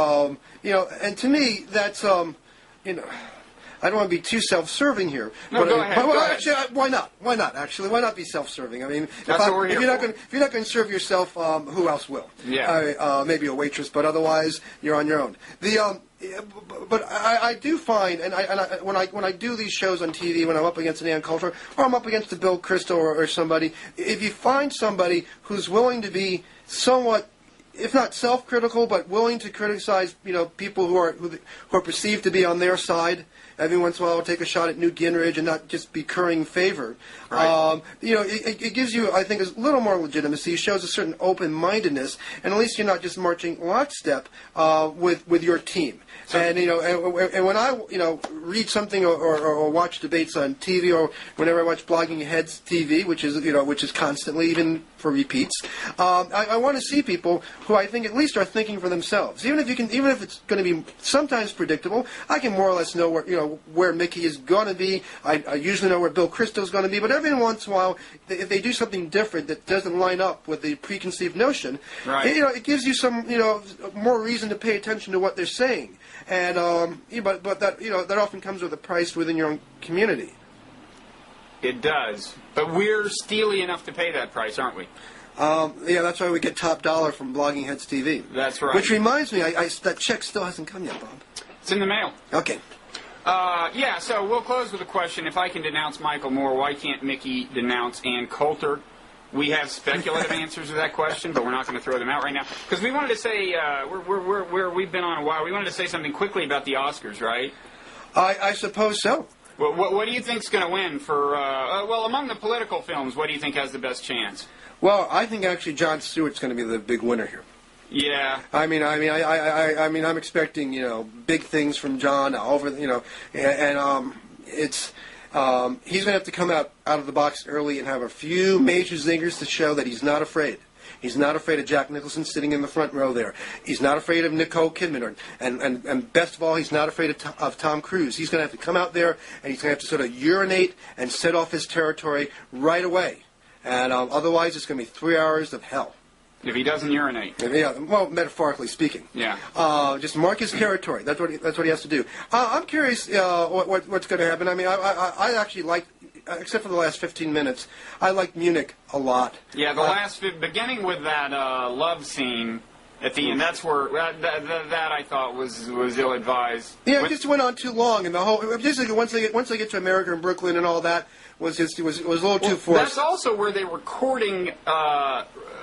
and to me, that's, I don't want to be too self-serving here. No, go ahead. Actually, why not? Why not? Actually, why not be self-serving? I mean, if you're not going to serve yourself, who else will? Yeah. Maybe a waitress, but otherwise, you're on your own. But I do find, when I do these shows on TV, when I'm up against an Ann Coulter, or I'm up against a Bill Kristol or somebody, if you find somebody who's willing to be somewhat, if not self-critical, but willing to criticize, people who are perceived to be on their side. Every once in a while, I'll take a shot at Newt Gingrich and not just be currying favor. Right. It gives you, I think, a little more legitimacy. It shows a certain open-mindedness, and at least you're not just marching lockstep with your team. And when I read something or watch debates on TV, or whenever I watch Blogging Heads TV, which is constantly, even for repeats, I want to see people who I think at least are thinking for themselves. Even if it's going to be sometimes predictable, I can more or less know where Mickey is going to be. I usually know where Bill Kristol is going to be, but every once in a while, if they do something different that doesn't line up with the preconceived notion, it gives you some more reason to pay attention to what they're saying. And but that often comes with a price within your own community. It does, but we're steely enough to pay that price, aren't we? That's why we get top dollar from Blogging Heads TV. That's right. Which reminds me, that check still hasn't come yet, Bob. It's in the mail. Okay. So we'll close with a question. If I can denounce Michael Moore, why can't Mickey denounce Ann Coulter? We have speculative answers to that question, but we're not going to throw them out right now. Because we wanted to say, we've been on a while, we wanted to say something quickly about the Oscars, right? I suppose so. Well, what do you think's going to win for, among the political films, what do you think has the best chance? Well, I think actually Jon Stewart's going to be the big winner here. Yeah. I'm expecting, big things from John it's he's going to have to come out of the box early and have a few major zingers to show that he's not afraid. He's not afraid of Jack Nicholson sitting in the front row there. He's not afraid of Nicole Kidman. And best of all, he's not afraid of Tom Cruise. He's going to have to come out there, and he's going to have to sort of urinate and set off his territory right away. And otherwise, it's going to be 3 hours of hell. If he doesn't urinate. Yeah, well, metaphorically speaking. Yeah. Just mark his territory. That's what he has to do. I'm curious what's going to happen. I mean, I actually like, except for the last 15 minutes, I liked Munich a lot. Yeah, beginning with that love scene at the end, that's where that I thought was ill-advised. Yeah, it just went on too long, and the whole basically once they get to America and Brooklyn and all that was a little too forced. That's also where they were courting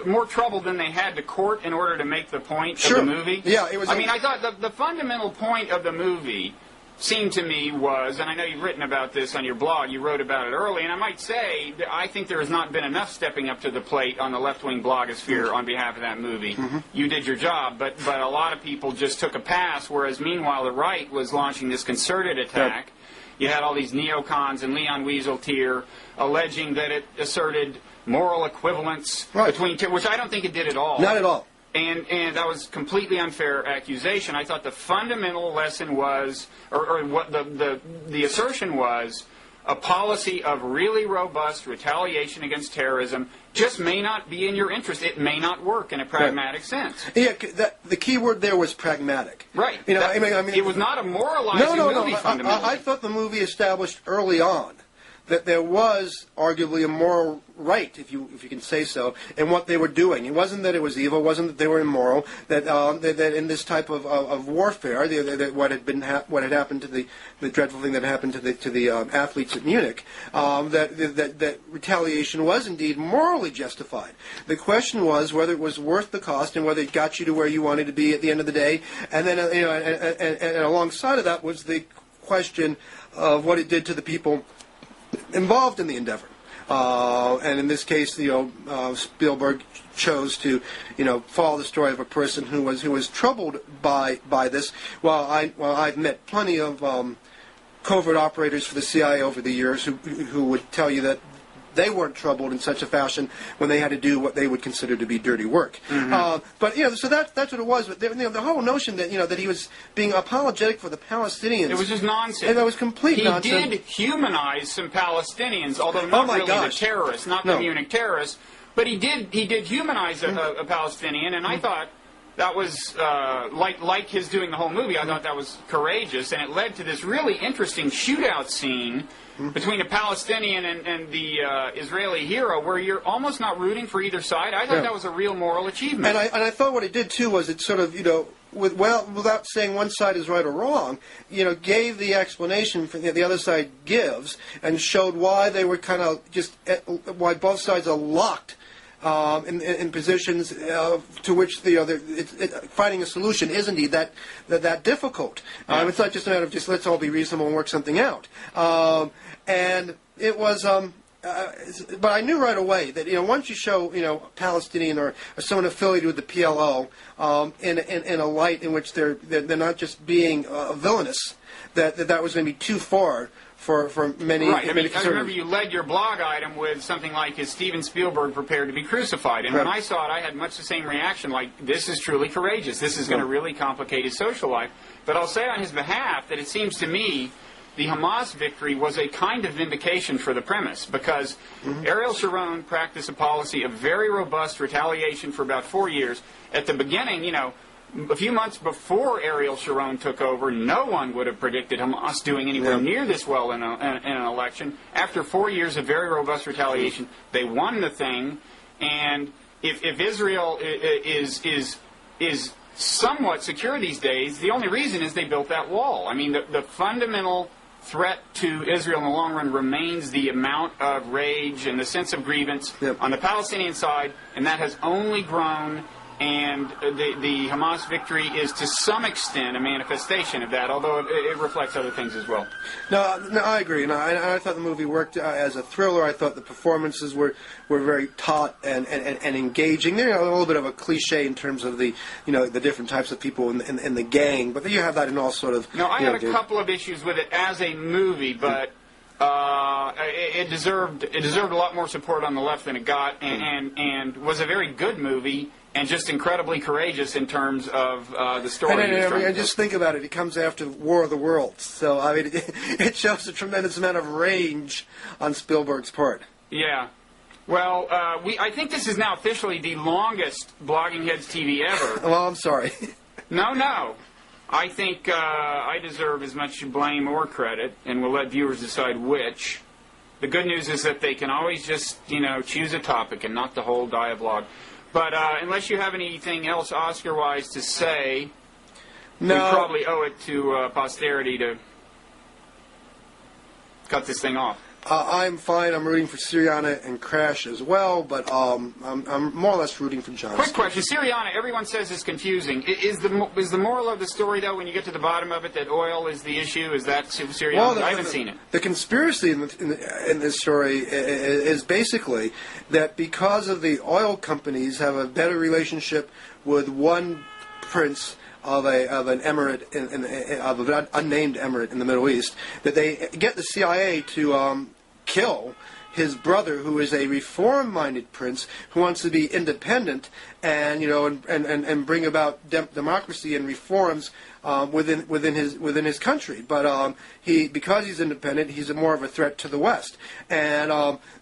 more trouble than they had to court in order to make the point of the movie. Yeah, it was. I mean, I thought the fundamental point of the movie seemed to me was, and I know you've written about this on your blog, you wrote about it early, and I might say, I think there has not been enough stepping up to the plate on the left-wing blogosphere on behalf of that movie. Mm-hmm. You did your job, but a lot of people just took a pass, whereas meanwhile the right was launching this concerted attack. Yep. You had all these neocons and Leon Wieseltier alleging that it asserted moral equivalence between two, which I don't think it did at all. Not at all. And that was completely unfair accusation. I thought the fundamental lesson was, or what the assertion was, a policy of really robust retaliation against terrorism just may not be in your interest. It may not work in a pragmatic sense. Yeah, the key word there was pragmatic. Right. You know, I mean, it was not a moralizing movie fundamentally. I thought the movie established early on that there was arguably a moral right, if you can say so, in what they were doing. It wasn't that it was evil. It wasn't that they were immoral. That in this type of warfare, what had happened to the dreadful thing that happened to the athletes at Munich, that retaliation was indeed morally justified. The question was whether it was worth the cost and whether it got you to where you wanted to be at the end of the day. And then and alongside of that was the question of what it did to the people involved in the endeavor. And in this case, Spielberg chose to, follow the story of a person who was troubled by this. While I've met plenty of covert operators for the CIA over the years who would tell you that they weren't troubled in such a fashion when they had to do what they would consider to be dirty work. Mm-hmm. But so that's what it was. But the whole notion that that he was being apologetic for the Palestinians, it was just nonsense. And that was complete nonsense. He did humanize some Palestinians, although not really the terrorists, not the Munich terrorists. But he did humanize a Palestinian, and I thought that was like his doing the whole movie. I thought that was courageous, and it led to this really interesting shootout scene between a Palestinian and the Israeli hero, where you're almost not rooting for either side. I thought that was a real moral achievement. And I thought what it did too was it sort of without saying one side is right or wrong, gave the explanation for the other side gives, and showed why they were kind of why both sides are locked in positions to which finding a solution is indeed that difficult. It's not just a matter of just let's all be reasonable and work something out. And it was, but I knew right away that once you show Palestinian or someone affiliated with the PLO in a light in which they're not just being villainous, that was going to be too far for many. Right. I remember you led your blog item with something like, "Is Steven Spielberg prepared to be crucified?" And when I saw it, I had much the same reaction, like, this is truly courageous. This is going to really complicate his social life. But I'll say on his behalf that it seems to me the Hamas victory was a kind of vindication for the premise, because Ariel Sharon practiced a policy of very robust retaliation for about 4 years. At the beginning, a few months before Ariel Sharon took over, no one would have predicted Hamas doing anywhere near this well in an election. After 4 years of very robust retaliation, they won the thing. And if Israel is somewhat secure these days, the only reason is they built that wall. I mean, the fundamental threat to Israel in the long run remains the amount of rage and the sense of grievance on the Palestinian side, and that has only grown. And the Hamas victory is to some extent a manifestation of that, although it reflects other things as well. No, I agree. And I thought the movie worked as a thriller. I thought the performances were very taut and engaging. They're a little bit of a cliche in terms of the the different types of people in the gang, but you have that in all sort of. No, I had a couple of issues with it as a movie, but. It deserved a lot more support on the left than it got, and was a very good movie, and just incredibly courageous in terms of the story. And just think about it. It comes after War of the Worlds, so I mean, it shows a tremendous amount of range on Spielberg's part. Yeah. Well, I think this is now officially the longest Blogging Heads TV ever. Well, I'm sorry. No. I think I deserve as much blame or credit, and we'll let viewers decide which. The good news is that they can always just, choose a topic and not the whole dialogue. But unless you have anything else Oscar-wise to say, we probably owe it to posterity to cut this thing off. I'm fine. I'm rooting for Syriana and Crash as well, but I'm more or less rooting for John. Quick question: Syriana, everyone says is confusing. Is the moral of the story, though, when you get to the bottom of it, that oil is the issue? Is that Syriana? Well, I haven't seen it. The conspiracy in this story is basically that because of the oil companies have a better relationship with one prince of an emirate of an unnamed emirate in the Middle East, that they get the CIA to kill his brother, who is a reform-minded prince who wants to be independent and and bring about democracy and reforms within his country. But because he's independent, he's more of a threat to the West. And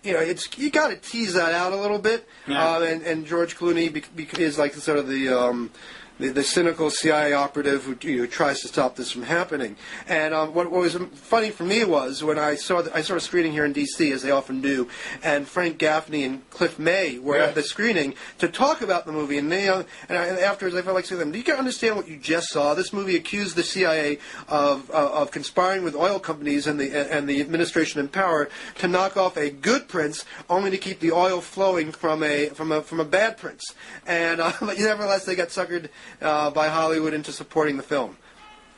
you got to tease that out a little bit. Yeah. And George Clooney is like sort of the cynical CIA operative who tries to stop this from happening. And what was funny for me was when I saw a screening here in D.C., as they often do, and Frank Gaffney and Cliff May were at the screening to talk about the movie. And afterwards I felt like saying to them, do you understand what you just saw? This movie accused the CIA of conspiring with oil companies and the administration in power to knock off a good prince, only to keep the oil flowing from a bad prince. And but nevertheless, they got suckered by Hollywood into supporting the film.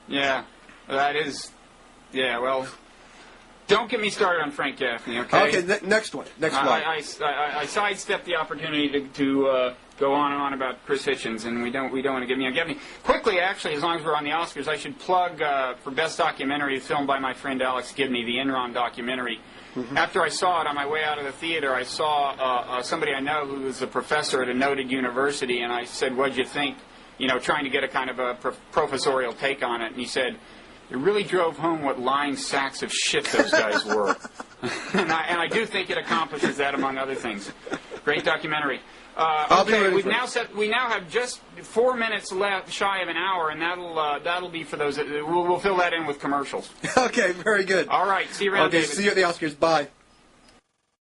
Yeah, that is. Yeah, well, don't get me started on Frank Gaffney. Okay. Okay. Next one. I sidestepped the opportunity to go on and on about Chris Hitchens, and we don't want to get me on Gaffney. Quickly, actually, as long as we're on the Oscars, I should plug for Best Documentary, film by my friend Alex Gibney, the Enron documentary. Mm-hmm. After I saw it on my way out of the theater, I saw somebody I know who was a professor at a noted university, and I said, "What'd you think?" Trying to get a kind of a professorial take on it, and he said, "It really drove home what lying sacks of shit those guys were." and I do think it accomplishes that, among other things. Great documentary. We now have just 4 minutes left, shy of an hour, and that'll be for those. We'll fill that in with commercials. Okay, very good. All right, see you around. Okay, David. see you at the Oscars. Bye.